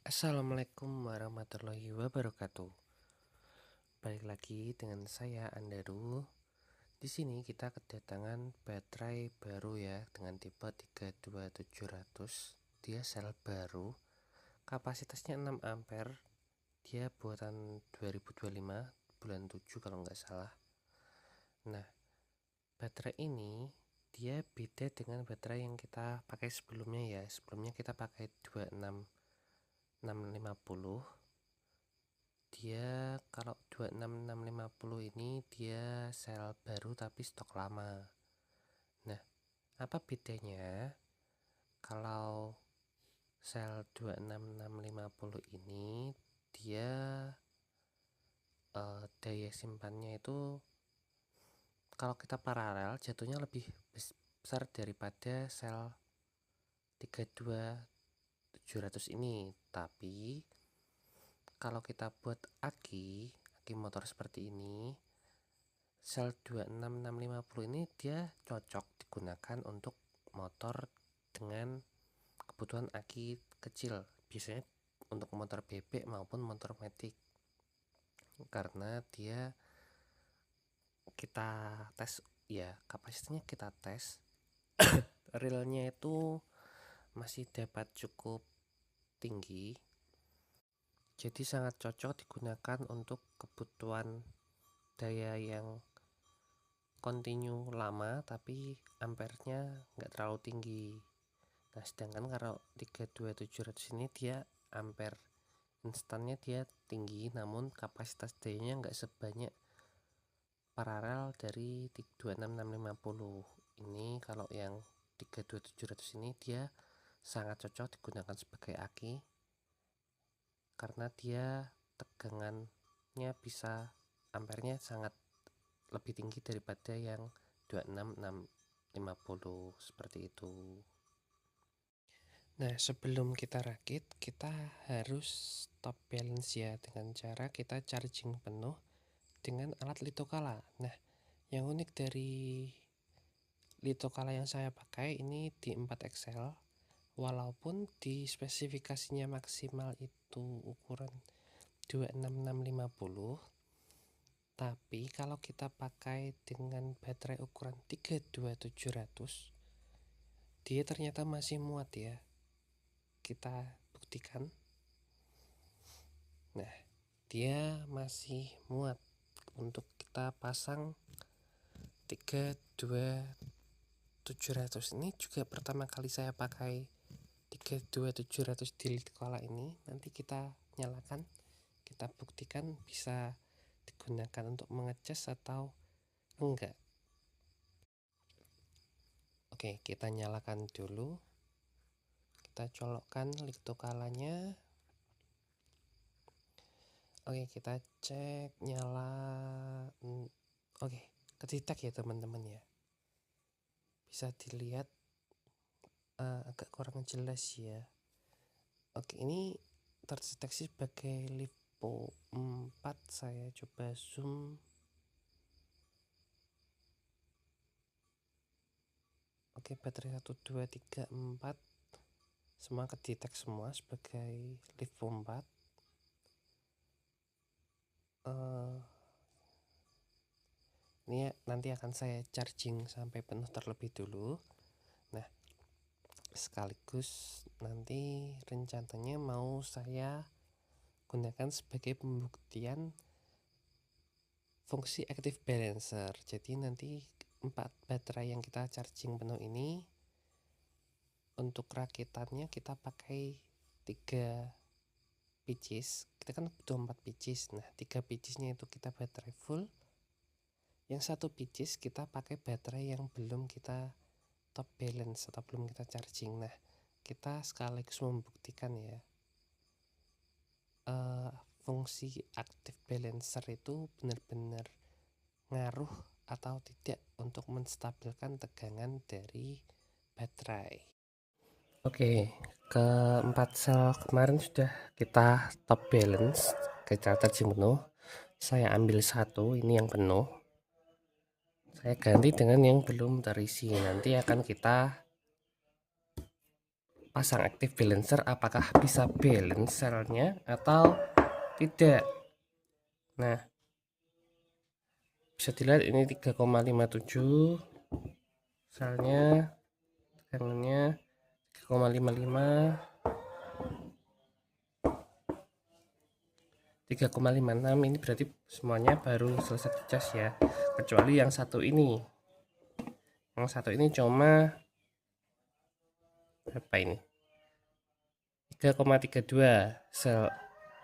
Assalamualaikum warahmatullahi wabarakatuh. Balik lagi dengan saya Andaru. Di sini kita kedatangan baterai baru ya dengan tipe 32700. Dia sel baru. Kapasitasnya 6 ampere. Dia buatan 2025 bulan 7 kalau nggak salah. Nah, baterai ini dia beda dengan baterai yang kita pakai sebelumnya ya. Sebelumnya kita pakai 26650. Dia kalau 26650 ini dia sel baru tapi stok lama. Nah, apa bedanya? Kalau sel 26650 ini dia daya simpannya itu kalau kita paralel jatuhnya lebih besar daripada sel 32700 ini. Tapi kalau kita buat aki motor seperti ini, sel 26650 ini dia cocok digunakan untuk motor dengan kebutuhan aki kecil, biasanya untuk motor bebek maupun motor matic, karena dia kita tes ya, kapasitasnya kita tes realnya itu masih dapat cukup tinggi, jadi sangat cocok digunakan untuk kebutuhan daya yang continue lama tapi ampernya nggak terlalu tinggi. Nah, sedangkan kalau 32700 ini dia ampere instannya dia tinggi, namun kapasitas dayanya nggak sebanyak paralel dari 26650 ini. Kalau yang 32700 ini dia sangat cocok digunakan sebagai aki karena dia tegangannya bisa ampernya sangat lebih tinggi daripada yang 26650 seperti itu. Nah, sebelum kita rakit, kita harus top balance ya dengan cara kita charging penuh dengan alat litokala. Nah, yang unik dari litokala yang saya pakai ini di 4XL, walaupun di spesifikasinya maksimal itu ukuran 26650, tapi kalau kita pakai dengan baterai ukuran 32700, dia ternyata masih muat ya. Kita buktikan. Nah, dia masih muat untuk kita pasang 32700 ini. Juga pertama kali saya pakai 32700 di litokala ini. Nanti kita nyalakan, kita buktikan bisa digunakan untuk mengecas atau enggak. Oke, kita nyalakan dulu, kita colokkan litokalanya. Oke, kita cek nyala. Oke, kedetek ya teman-teman ya. Bisa dilihat agak kurang jelas ya. Oke, ini terdeteksi sebagai LiPo 4. Saya coba zoom. Oke, baterai 1 2 3 4 semua kedetek semua sebagai LiPo 4. Ini nanti akan saya charging sampai penuh terlebih dulu. Nah, sekaligus nanti rencananya mau saya gunakan sebagai pembuktian fungsi active balancer. Jadi nanti 4 baterai yang kita charging penuh ini, untuk rakitannya kita pakai 3 pieces. Kita kan butuh 4 pieces. Nah, 3 piecesnya itu kita baterai full. Yang 1 pieces kita pakai baterai yang belum kita top balance atau belum kita charging. Nah, kita sekaligus membuktikan ya, fungsi active balancer itu benar-benar ngaruh atau tidak untuk menstabilkan tegangan dari baterai. Oke, keempat sel kemarin sudah kita top balance, kita charging penuh. Saya ambil satu, ini yang penuh, saya ganti dengan yang belum terisi. Nanti akan kita pasang active balancer apakah bisa balance selnya atau tidak. Nah, bisa dilihat ini 3,57 selnya, tegangannya 3,55, 3,56. Ini berarti semuanya baru selesai dicas ya, kecuali yang satu ini. Yang satu ini cuma berapa ini, 3,32 sel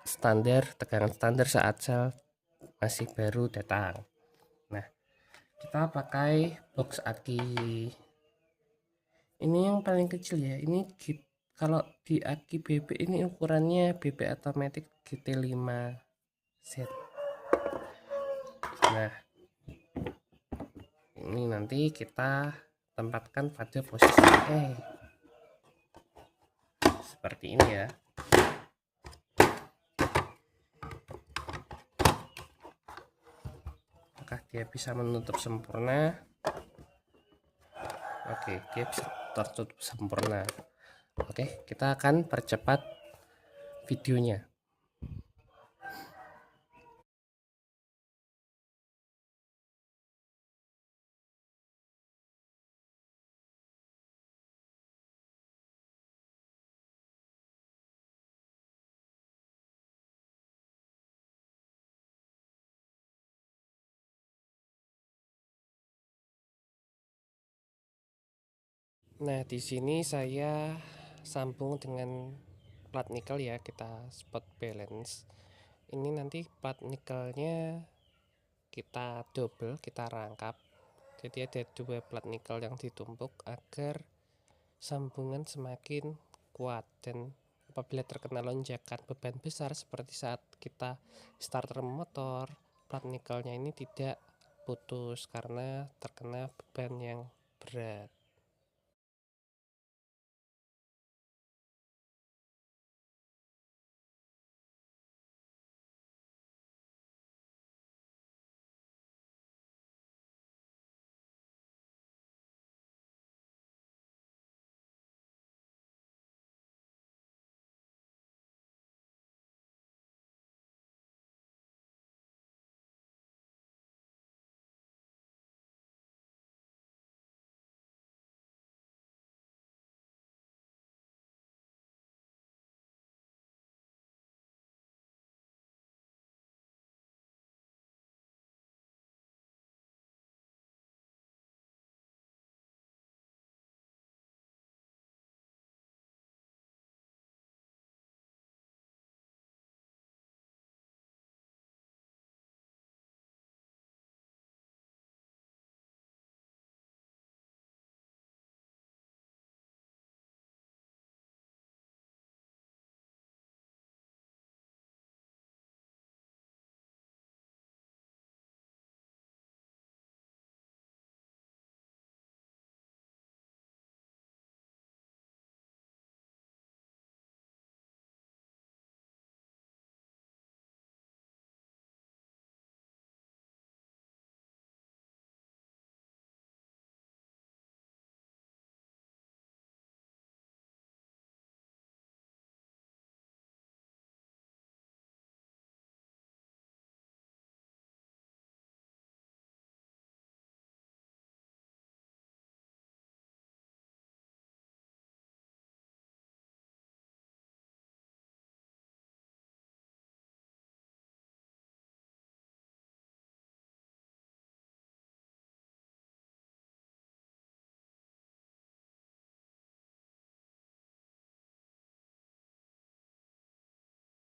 standar, tegangan standar saat sel masih baru datang. Nah, kita pakai box aki ini yang paling kecil ya. Ini kalau di aki BB ini ukurannya BB automatic GT5 Z. Nah, ini nanti kita tempatkan pada posisi seperti ini ya. Apakah dia bisa menutup sempurna? Oke, dia bisa tertutup sempurna. Oke, kita akan percepat videonya. Nah, di sini saya sambung dengan plat nikel ya, kita spot balance. Ini nanti plat nikelnya kita double, kita rangkap. Jadi ada dua plat nikel yang ditumpuk agar sambungan semakin kuat, dan apabila terkena lonjakan beban besar seperti saat kita starter motor, plat nikelnya ini tidak putus karena terkena beban yang berat.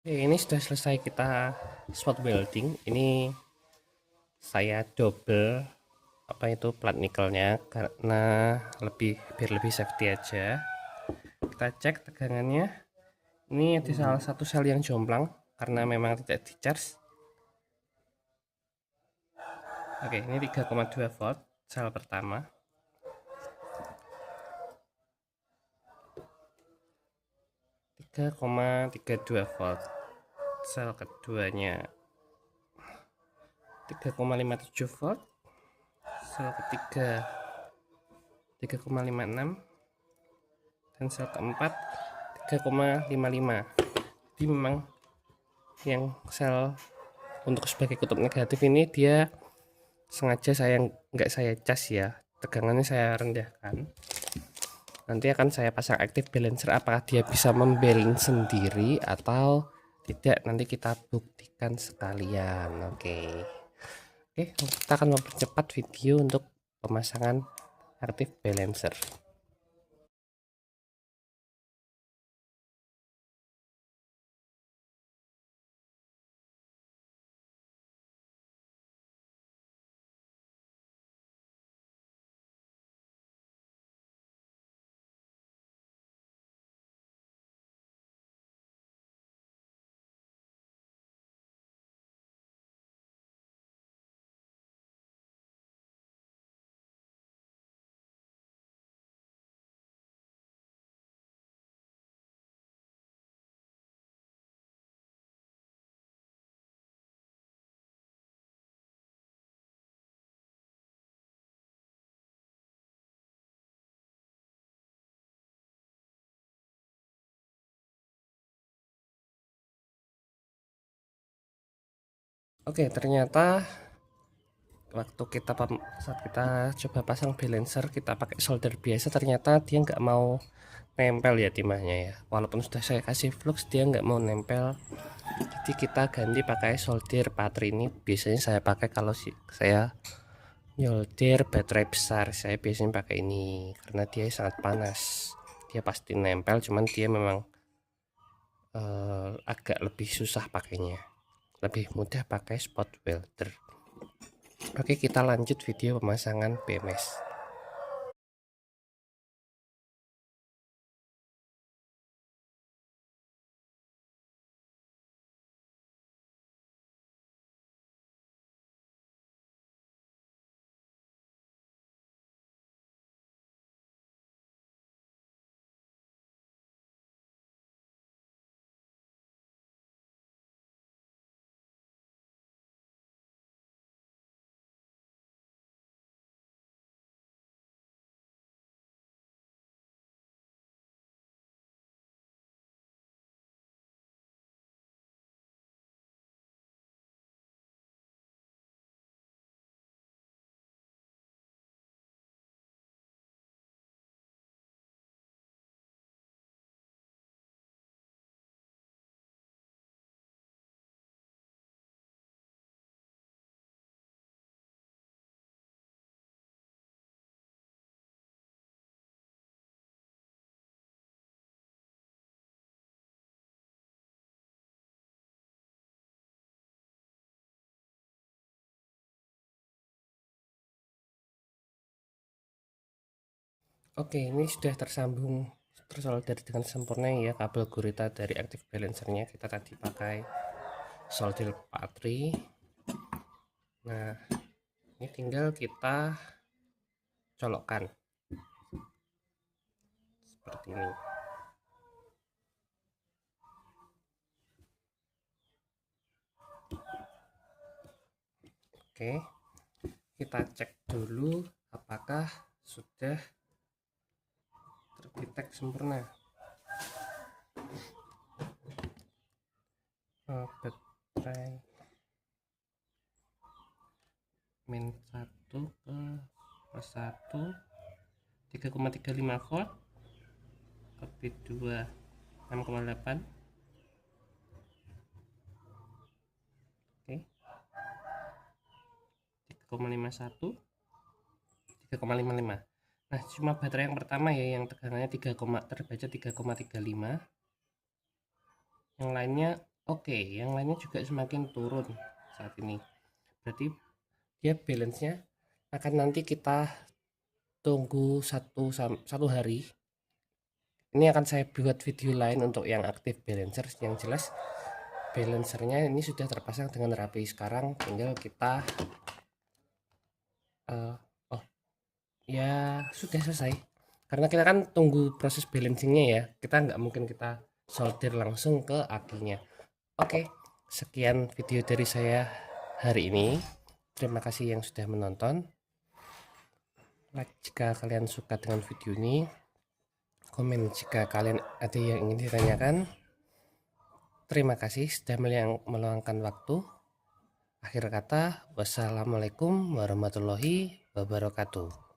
Oke, ini sudah selesai kita spot welding. Ini saya double plat nikelnya karena biar lebih safety aja. Kita cek tegangannya. Ini ada salah satu sel yang jomplang karena memang tidak di charge. Oke, ini 3,2 volt sel pertama. 3,32 volt sel keduanya. 3,57 volt sel ketiga. 3,56 dan sel keempat 3,55. Jadi memang yang sel untuk sebagai kutub negatif ini dia sengaja nggak saya cas ya, tegangannya saya rendahkan. Nanti akan saya pasang active balancer, apakah dia bisa membalance sendiri atau tidak, nanti kita buktikan sekalian. Oke, kita akan mempercepat video untuk pemasangan active balancer. Oke, ternyata waktu saat kita coba pasang balancer, kita pakai solder biasa, ternyata dia nggak mau nempel ya timahnya ya. Walaupun sudah saya kasih flux, dia nggak mau nempel. Jadi kita ganti pakai solder patri. Ini biasanya saya pakai kalau saya solder baterai besar, saya biasanya pakai ini karena dia sangat panas. Dia pasti nempel, cuman dia memang agak lebih susah pakainya. Lebih mudah pakai spot welder. Oke, kita lanjut video pemasangan BMS. Oke, ini sudah tersolder dengan sempurna ya kabel gurita dari active balancernya. Kita tadi pakai solder patri. Nah, ini tinggal kita colokkan seperti ini. Oke, kita cek dulu apakah sudah terdetek sempurna. Baterai min 1 ke plus 1 3,35 volt, ke B2 6,8. Oke, 3,51 3,55. Nah, cuma baterai yang pertama ya yang tegangannya terbaca 3,35. Yang lainnya oke, yang lainnya juga semakin turun saat ini. Berarti dia balance-nya akan nanti kita tunggu satu hari. Ini akan saya buat video lain untuk yang active balancer. Yang jelas balancernya ini sudah terpasang dengan rapi. Sekarang tinggal kita ya sudah selesai, karena kita kan tunggu proses balancingnya ya, kita nggak mungkin kita solder langsung ke akinya. Oke, sekian video dari saya hari ini. Terima kasih yang sudah menonton. Like jika kalian suka dengan video ini, komen jika kalian ada yang ingin ditanyakan. Terima kasih sudah meluangkan waktu. Akhir kata, wassalamualaikum warahmatullahi wabarakatuh.